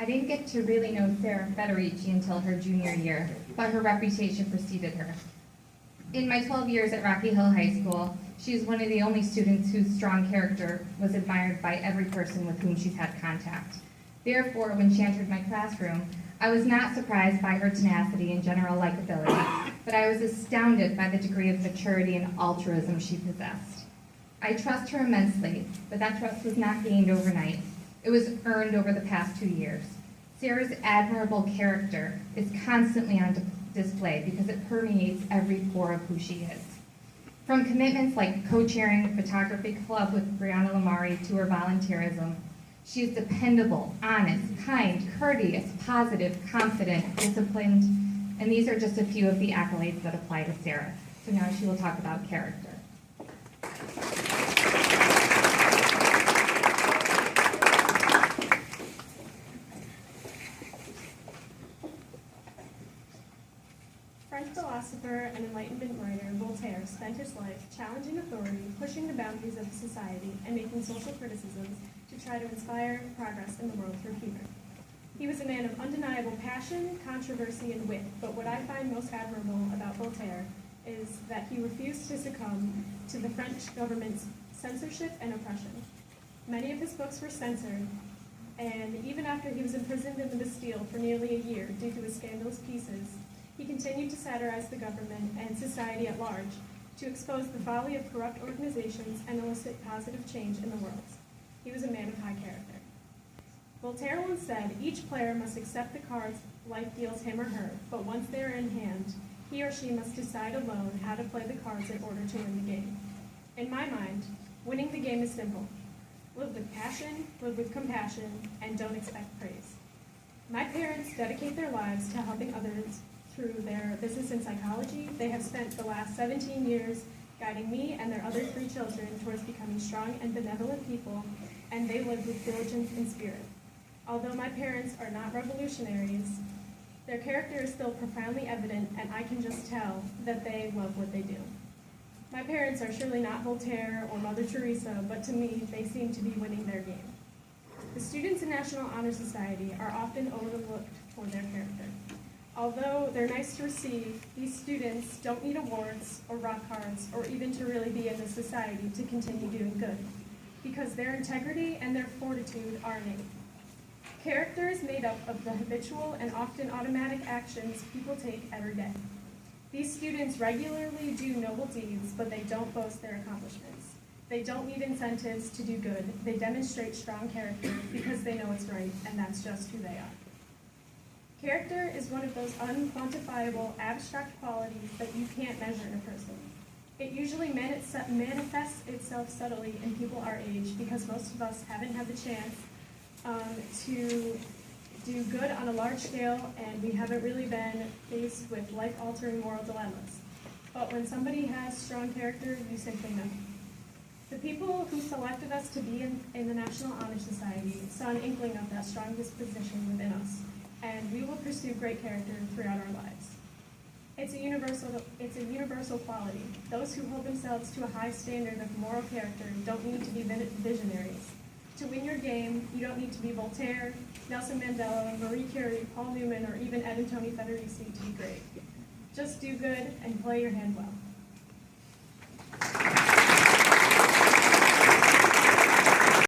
didn't get to really know Sara Federici until her junior year, but her reputation preceded her. In my 12 years at Rocky Hill High School, she is one of the only students whose strong character was admired by every person with whom she's had contact. Therefore, when she entered my classroom, I was not surprised by her tenacity and general likability, but I was astounded by the degree of maturity and altruism she possessed. I trust her immensely, but that trust was not gained overnight. It was earned over the past 2 years. Sara's admirable character is constantly on display because it permeates every pore of who she is. From commitments like co-chairing a photography club with Brianna Lamari to her volunteerism, she is dependable, honest, kind, courteous, positive, confident, disciplined, and these are just a few of the accolades that apply to Sara. So now she will talk about character. French philosopher and Enlightenment writer Voltaire spent his life challenging authority, pushing the boundaries of society, and making social criticisms to try to inspire progress in the world through humor. He was a man of undeniable passion, controversy, and wit, but what I find most admirable about Voltaire is that he refused to succumb to the French government's censorship and oppression. Many of his books were censored, and even after he was imprisoned in the Bastille for nearly a year due to his scandalous pieces, he continued to satirize the government and society at large to expose the folly of corrupt organizations and elicit positive change in the world. He was a man of high character. Voltaire once said, "Each player must accept the cards life deals him or her, but once they are in hand, he or she must decide alone how to play the cards in order to win the game." In my mind, winning the game is simple. Live with passion, live with compassion, and don't expect praise. My parents dedicate their lives to helping others through their business in psychology. They have spent the last 17 years guiding me and their other 3 children towards becoming strong and benevolent people, and they live with diligence and spirit. Although my parents are not revolutionaries, their character is still profoundly evident, and I can just tell that they love what they do. My parents are surely not Voltaire or Mother Teresa, but to me, they seem to be winning their game. The students in National Honor Society are often overlooked for their character. Although they're nice to receive, these students don't need awards or rock cards or even to really be in the society to continue doing good, because their integrity and their fortitude are innate. Character is made up of the habitual and often automatic actions people take every day. These students regularly do noble deeds, but they don't boast their accomplishments. They don't need incentives to do good. They demonstrate strong character because they know it's right, and that's just who they are. Character is one of those unquantifiable, abstract qualities that you can't measure in a person. It usually manifests itself subtly in people our age because most of us haven't had the chance to do good on a large scale, and we haven't really been faced with life-altering moral dilemmas. But when somebody has strong character, you simply know. The people who selected us to be in the National Honor Society saw an inkling of that strong disposition within us, and we will pursue great character throughout our lives. It's a universal quality. Those who hold themselves to a high standard of moral character don't need to be visionaries. To win your game, you don't need to be Voltaire, Nelson Mandela, Marie Curie, Paul Newman, or even Ed and Tony Federici to be great. Just do good and play your hand well.